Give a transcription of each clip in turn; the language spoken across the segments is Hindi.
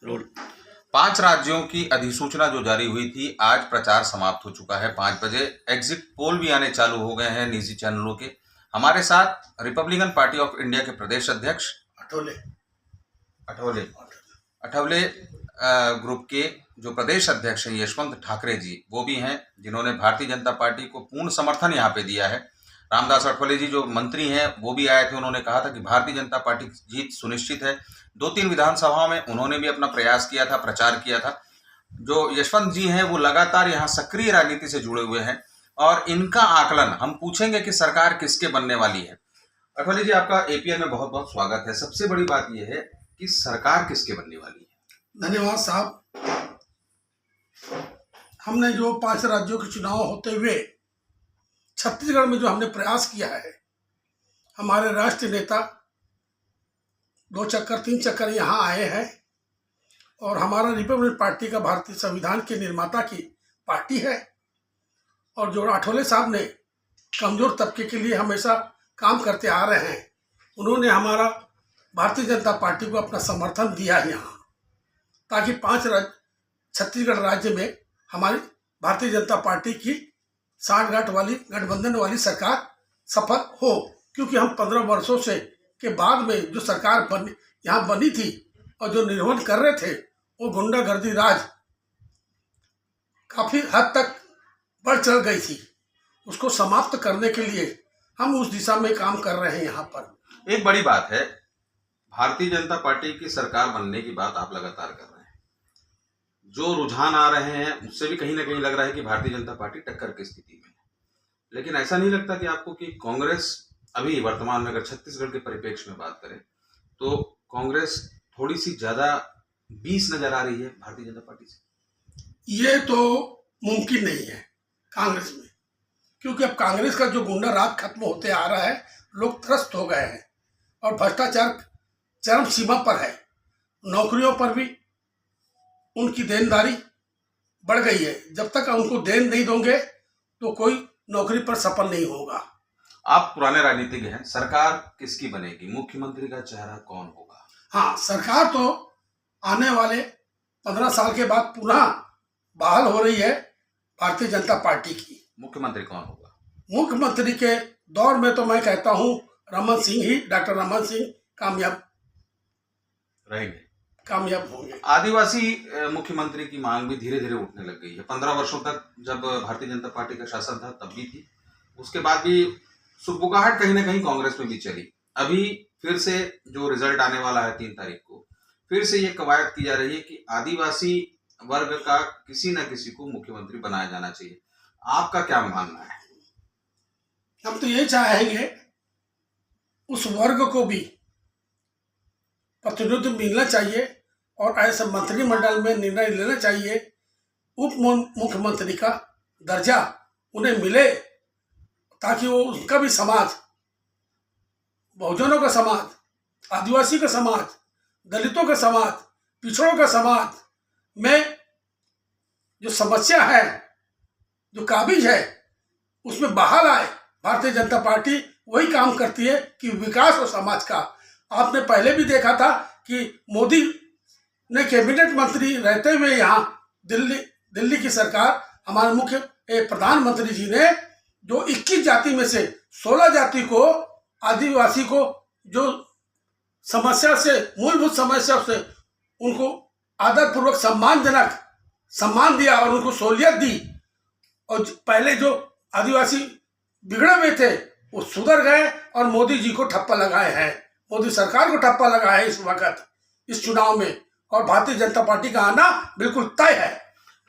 रोल 5 राज्यों की अधिसूचना जो जारी हुई थी, आज प्रचार समाप्त हो चुका है 5 बजे। एग्जिट पोल भी आने चालू हो गए हैं निजी चैनलों के। हमारे साथ रिपब्लिकन पार्टी ऑफ इंडिया के प्रदेश अध्यक्ष अठोले अठवले अठवले ग्रुप के जो प्रदेश अध्यक्ष हैं यशवंत ठाकरे जी, वो भी हैं, जिन्होंने भारतीय जनता पार्टी को पूर्ण समर्थन यहाँ पे दिया है। रामदास अठवले जी जो मंत्री हैं वो भी आए थे, उन्होंने कहा था कि भारतीय जनता पार्टी की जीत सुनिश्चित है। 2-3 विधानसभाओं में उन्होंने भी अपना प्रयास किया था, प्रचार किया था। जो यशवंत जी हैं वो लगातार यहाँ सक्रिय राजनीति से जुड़े हुए हैं और इनका आकलन हम पूछेंगे कि सरकार किसके बनने वाली है। अठवले जी, आपका एपीएन में बहुत बहुत स्वागत है। सबसे बड़ी बात यह है कि सरकार किसके बनने वाली है? धन्यवाद साहब। हमने जो 5 राज्यों के चुनाव होते हुए छत्तीसगढ़ में जो हमने प्रयास किया है, हमारे राष्ट्रीय नेता 2 चक्कर 3 चक्कर यहाँ आए हैं और हमारा रिपब्लिकन पार्टी का भारतीय संविधान के निर्माता की पार्टी है और जो आठवले साहब ने कमजोर तबके के लिए हमेशा काम करते आ रहे हैं, उन्होंने हमारा भारतीय जनता पार्टी को अपना समर्थन दिया है यहाँ, ताकि 5 छत्तीसगढ़ राज्य में हमारी भारतीय जनता पार्टी की सांठगांठ वाली गठबंधन वाली सरकार सफल हो। क्योंकि हम 15 वर्षों से के बाद में जो सरकार यहाँ बनी थी और जो निर्वहन कर रहे थे, वो गुंडागर्दी राज काफी हद तक बढ़ चढ़ गई थी। उसको समाप्त करने के लिए हम उस दिशा में काम कर रहे हैं। यहाँ पर एक बड़ी बात है, भारतीय जनता पार्टी की सरकार बनने की बात आप लगातार कर रहे हैं। जो रुझान आ रहे हैं उससे भी कहीं ना कहीं लग रहा है कि भारतीय जनता पार्टी टक्कर की स्थिति में है। लेकिन ऐसा नहीं लगता कि आपको कि कांग्रेस अभी वर्तमान में, अगर छत्तीसगढ़ के परिप्रेक्ष्य में बात करें तो कांग्रेस थोड़ी सी ज्यादा 20 नजर आ रही है भारतीय जनता पार्टी से? ये तो मुमकिन नहीं है कांग्रेस में, क्योंकि अब कांग्रेस का जो गुंडा राज खत्म होते आ रहा है, लोग त्रस्त हो गए हैं और भ्रष्टाचार चरम सीमा पर है। नौकरियों पर भी उनकी देनदारी बढ़ गई है। जब तक उनको देन नहीं दोगे तो कोई नौकरी पर सफल नहीं होगा। आप पुराने राजनीतिज्ञ हैं, सरकार किसकी बनेगी? मुख्यमंत्री का चेहरा कौन होगा? हाँ, सरकार तो आने वाले 15 साल के बाद पुनः बहाल हो रही है भारतीय जनता पार्टी की। मुख्यमंत्री कौन होगा? मुख्यमंत्री के दौर में तो मैं कहता हूँ रमन सिंह ही, डॉक्टर रमन सिंह कामयाब होंगे। आदिवासी मुख्यमंत्री की मांग भी धीरे धीरे उठने लग गई है। 15 वर्षों तक जब भारतीय जनता पार्टी का शासन था तब भी थी, उसके बाद भी सुगबुगाहट कहीं ना कहीं कांग्रेस में भी चली। अभी फिर से जो रिजल्ट आने वाला है 3 तारीख को, फिर से ये कवायद की जा रही है कि आदिवासी वर्ग का किसी न किसी को मुख्यमंत्री बनाया जाना चाहिए। आपका क्या मानना है? हम तो ये चाहेंगे उस वर्ग को भी प्रतिनिधित्व मिलना चाहिए और ऐसे मंत्रिमंडल में निर्णय लेना चाहिए। उप मुख्यमंत्री का दर्जा उन्हें मिले, ताकि वो उनका भी समाज, बहुजनों का समाज, आदिवासी का समाज, दलितों का समाज, पिछड़ों का समाज में जो समस्या है, जो काबिज है, उसमें बहाल आए। भारतीय जनता पार्टी वही काम करती है कि विकास और समाज का। आपने पहले भी देखा था कि मोदी ने कैबिनेट मंत्री रहते हुए यहाँ दिल्ली की सरकार, हमारे मुख्य प्रधानमंत्री जी ने जो 21 जाति में से 16 जाति को, आदिवासी को जो समस्या से, मूलभूत समस्या से उनको आदरपूर्वक सम्मानजनक सम्मान दिया और उनको सहूलियत दी। और पहले जो आदिवासी बिगड़े हुए थे वो सुधर गए और मोदी जी को ठप्पा लगाए हैं, मोदी सरकार को ठप्पा लगा है इस वक्त इस चुनाव में, और भारतीय जनता पार्टी का आना बिल्कुल तय है।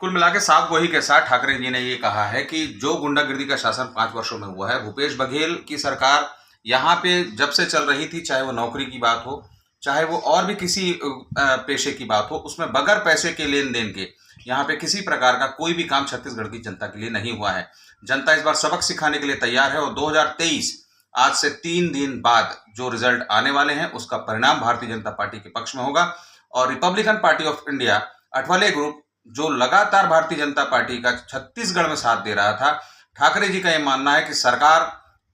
कुल मिला के साफ गोही के साथ ठाकरे जी ने ये कहा है कि जो गुंडागिर्दी का शासन 5 वर्षों में हुआ है, भूपेश बघेल की सरकार यहाँ पे जब से चल रही थी, चाहे वो नौकरी की बात हो, चाहे वो और भी किसी पेशे की बात हो, उसमें बगैर पैसे के लेन देन के यहाँ पे किसी प्रकार का कोई भी काम छत्तीसगढ़ की जनता के लिए नहीं हुआ है। जनता इस बार सबक सिखाने के लिए तैयार है और 2023 आज से 3 दिन बाद जो रिजल्ट आने वाले हैं उसका परिणाम भारतीय जनता पार्टी के पक्ष में होगा। और रिपब्लिकन पार्टी ऑफ इंडिया अठवले ग्रुप जो लगातार भारतीय जनता पार्टी का छत्तीसगढ़ में साथ दे रहा था, ठाकरे जी का यह मानना है कि सरकार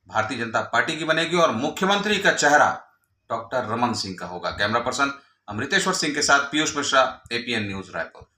भारतीय जनता पार्टी की बनेगी और मुख्यमंत्री का चेहरा डॉक्टर रमन सिंह का होगा। कैमरा पर्सन अमृतेश्वर सिंह के साथ पीयूष मिश्रा, एपीएन न्यूज रायपुर।